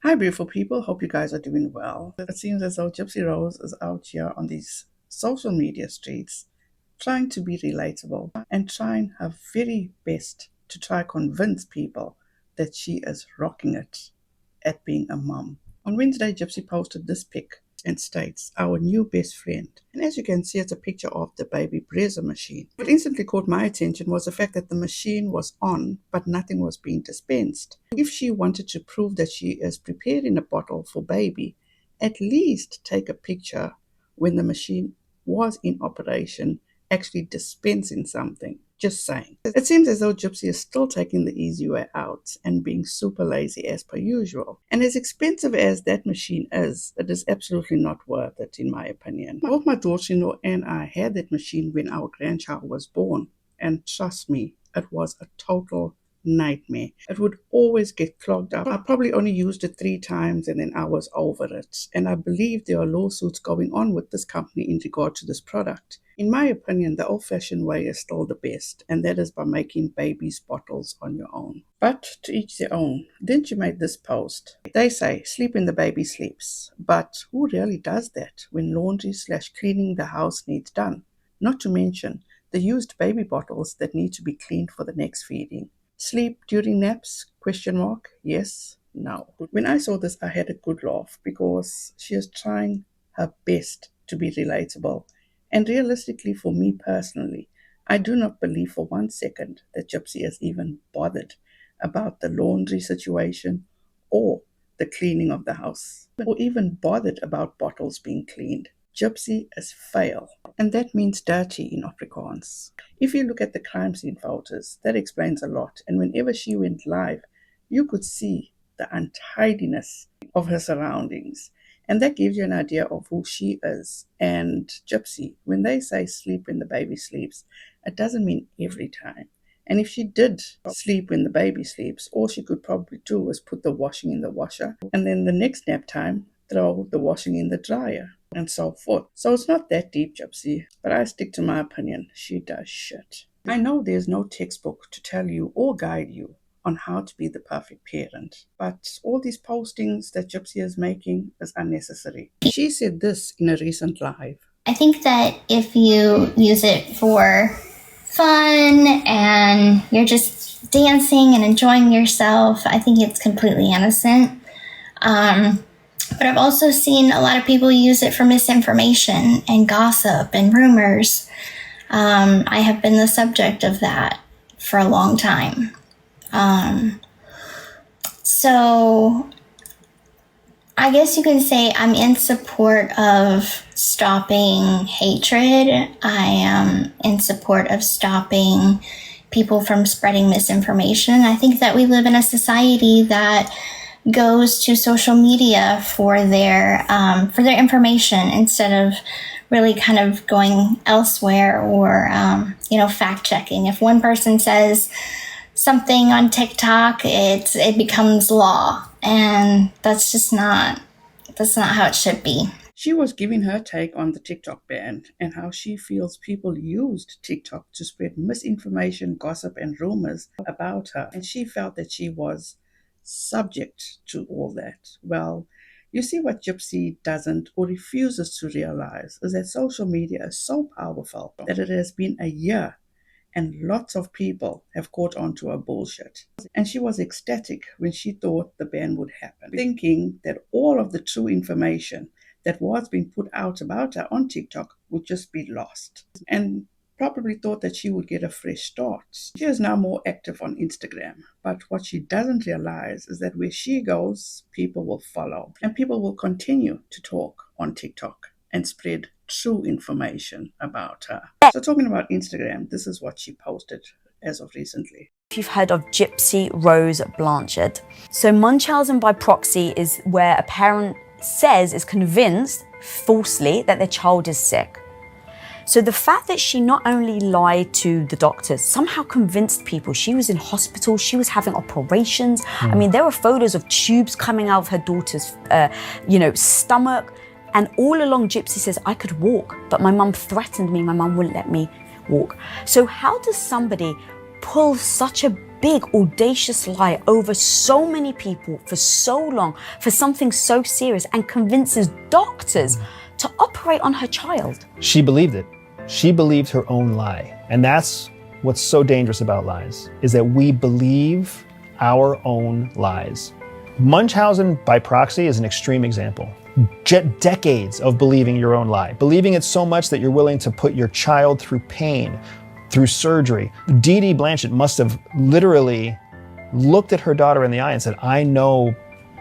Hi, beautiful people. Hope you guys are doing well. It seems as though Gypsy Rose is out here on these social media streets trying to be relatable and trying her very best to try convince people that she is rocking it at being a mom. On Wednesday, Gypsy posted this pic and states, "Our new best friend." And as you can see, it's a picture of the baby breather machine. What instantly caught my attention was the fact that the machine was on, but nothing was being dispensed. If she wanted to prove that she is preparing a bottle for baby, at least take a picture when the machine was in operation, actually dispensing something. Just saying. It seems as though Gypsy is still taking the easy way out and being super lazy as per usual. And as expensive as that machine is, it is absolutely not worth it, in my opinion. Both my daughter-in-law and I had that machine when our grandchild was born. And trust me, it was a total nightmare. It would always get clogged up. I probably only used it 3 times and then I was over it. And I believe there are lawsuits going on with this company in regard to this product. In my opinion, the old-fashioned way is still the best, and that is by making babies' bottles on your own. But to each their own. Didn't you make this post? They say, sleep when the baby sleeps. But who really does that when laundry/cleaning the house needs done? Not to mention the used baby bottles that need to be cleaned for the next feeding. Sleep during naps? ? Yes, no. When I saw this, I had a good laugh because she is trying her best to be relatable. And realistically, for me personally, I do not believe for 1 second that Gypsy is even bothered about the laundry situation or the cleaning of the house, or even bothered about bottles being cleaned. Gypsy is fail, and that means dirty in Afrikaans. If you look at the crime scene photos, that explains a lot, and whenever she went live, you could see the untidiness of her surroundings. And that gives you an idea of who she is. And Gypsy, when they say sleep when the baby sleeps, it doesn't mean every time. And if she did sleep when the baby sleeps, all she could probably do is put the washing in the washer, and then the next nap time, throw the washing in the dryer, and so forth. So it's not that deep, Gypsy, but I stick to my opinion. She does shit. I know there's no textbook to tell you or guide you on how to be the perfect parent. But all these postings that Gypsy is making is unnecessary. She said this in a recent live. I think that if you use it for fun and you're just dancing and enjoying yourself, I think it's completely innocent. But I've also seen a lot of people use it for misinformation and gossip and rumors. I have been the subject of that for a long time. So I guess you can say I'm in support of stopping hatred. I am in support of stopping people from spreading misinformation. I think that we live in a society that goes to social media for their information instead of really kind of going elsewhere or fact checking. If one person says something on TikTok, it becomes law, and that's not how it should be. She was giving her take on the TikTok ban and how she feels people used TikTok to spread misinformation, gossip, and rumors about her, and she felt that she was subject to all that. Well, you see, what Gypsy doesn't or refuses to realize is that social media is so powerful that it has been a year and lots of people have caught on to her bullshit. And she was ecstatic when she thought the ban would happen, thinking that all of the true information that was being put out about her on TikTok would just be lost, and probably thought that she would get a fresh start. She is now more active on Instagram, but what she doesn't realize is that where she goes, people will follow, and people will continue to talk on TikTok and spread true information about her. So talking about Instagram, this is what she posted as of recently. If you've heard of Gypsy Rose Blanchard. So Munchausen by proxy is where a parent is convinced falsely that their child is sick. So the fact that she not only lied to the doctors, somehow convinced people she was in hospital, she was having operations. I mean, there were photos of tubes coming out of her daughter's, stomach. And all along, Gypsy says, I could walk, but my mum threatened me. My mum wouldn't let me walk. So how does somebody pull such a big, audacious lie over so many people for so long for something so serious and convinces doctors to operate on her child. She believed it. She believed her own lie. And that's what's so dangerous about lies, is that we believe our own lies. Munchausen by proxy is an extreme example. Decades of believing your own lie, believing it so much that you're willing to put your child through pain, through surgery. Dee Blanchett must have literally looked at her daughter in the eye and said, I know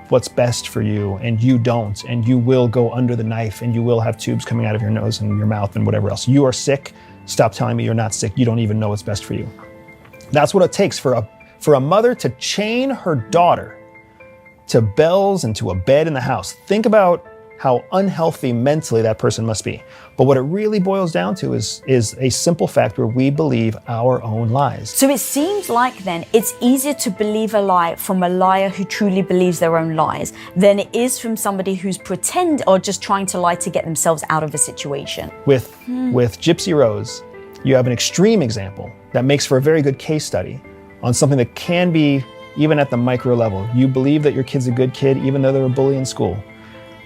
what's best for you and you don't, and you will go under the knife and you will have tubes coming out of your nose and your mouth and whatever else. You are sick. Stop telling me you're not sick. You don't even know what's best for you. That's what it takes for a mother to chain her daughter to bells and to a bed in the house. Think about how unhealthy mentally that person must be. But what it really boils down to is a simple fact where we believe our own lies. So it seems like then it's easier to believe a lie from a liar who truly believes their own lies than it is from somebody who's pretend or just trying to lie to get themselves out of a situation. With Gypsy Rose, you have an extreme example that makes for a very good case study on something that can be even at the micro level. You believe that your kid's a good kid even though they're a bully in school.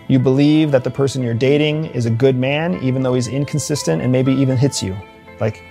You believe that the person you're dating is a good man even though he's inconsistent and maybe even hits you. Like,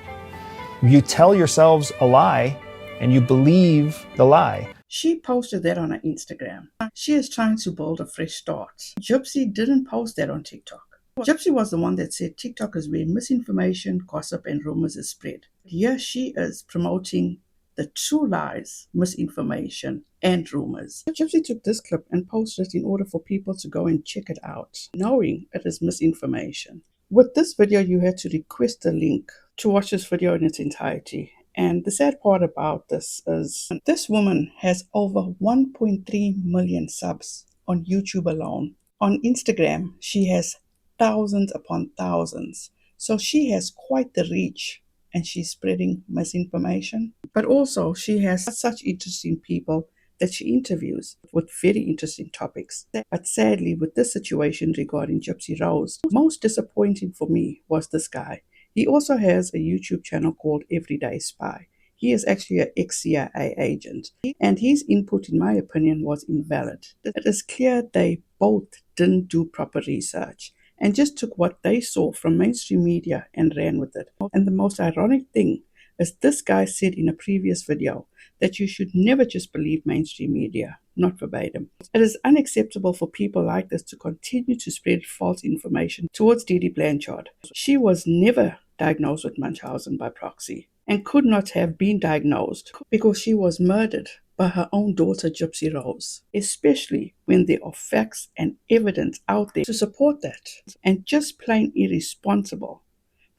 you tell yourselves a lie and you believe the lie. She posted that on her Instagram. She is trying to build a fresh start. Gypsy didn't post that on TikTok. Gypsy was the one that said TikTok is where misinformation, gossip, and rumors is spread. Here she is promoting the true lies, misinformation, and rumors. Gypsy took this clip and posted it in order for people to go and check it out, knowing it is misinformation. With this video, you had to request the link to watch this video in its entirety. And the sad part about this is this woman has over 1.3 million subs on YouTube alone. On Instagram, she has thousands upon thousands. So she has quite the reach. And she's spreading misinformation. But also, she has such interesting people that she interviews with very interesting topics. But sadly, with this situation regarding Gypsy Rose, most disappointing for me was this guy. He also has a YouTube channel called Everyday Spy. He is actually an ex-CIA agent. And his input, in my opinion, was invalid. It is clear they both didn't do proper research and just took what they saw from mainstream media and ran with it. And the most ironic thing is this guy said in a previous video that you should never just believe mainstream media, not verbatim. It is unacceptable for people like this to continue to spread false information towards Dee Blanchard. She was never diagnosed with Munchausen by proxy and could not have been diagnosed because she was murdered by her own daughter Gypsy Rose, especially when there are facts and evidence out there to support that, and just plain irresponsible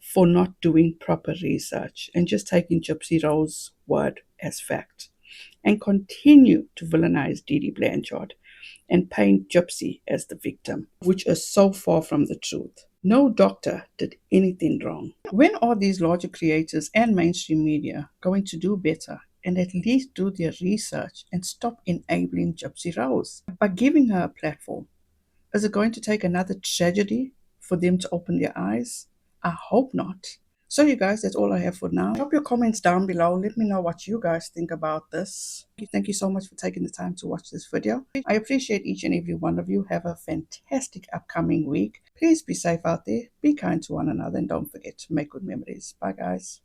for not doing proper research and just taking Gypsy Rose's word as fact, and continue to villainize Dee Blanchard and paint Gypsy as the victim, which is so far from the truth. No doctor did anything wrong. When are these larger creators and mainstream media going to do better and at least do their research and stop enabling Gypsy Rose by giving her a platform? Is it going to take another tragedy for them to open their eyes? I hope not. So you guys, that's all I have for now. Drop your comments down below. Let me know what you guys think about this. Thank you so much for taking the time to watch this video. I appreciate each and every one of you. Have a fantastic upcoming week. Please be safe out there. Be kind to one another and don't forget to make good memories. Bye guys.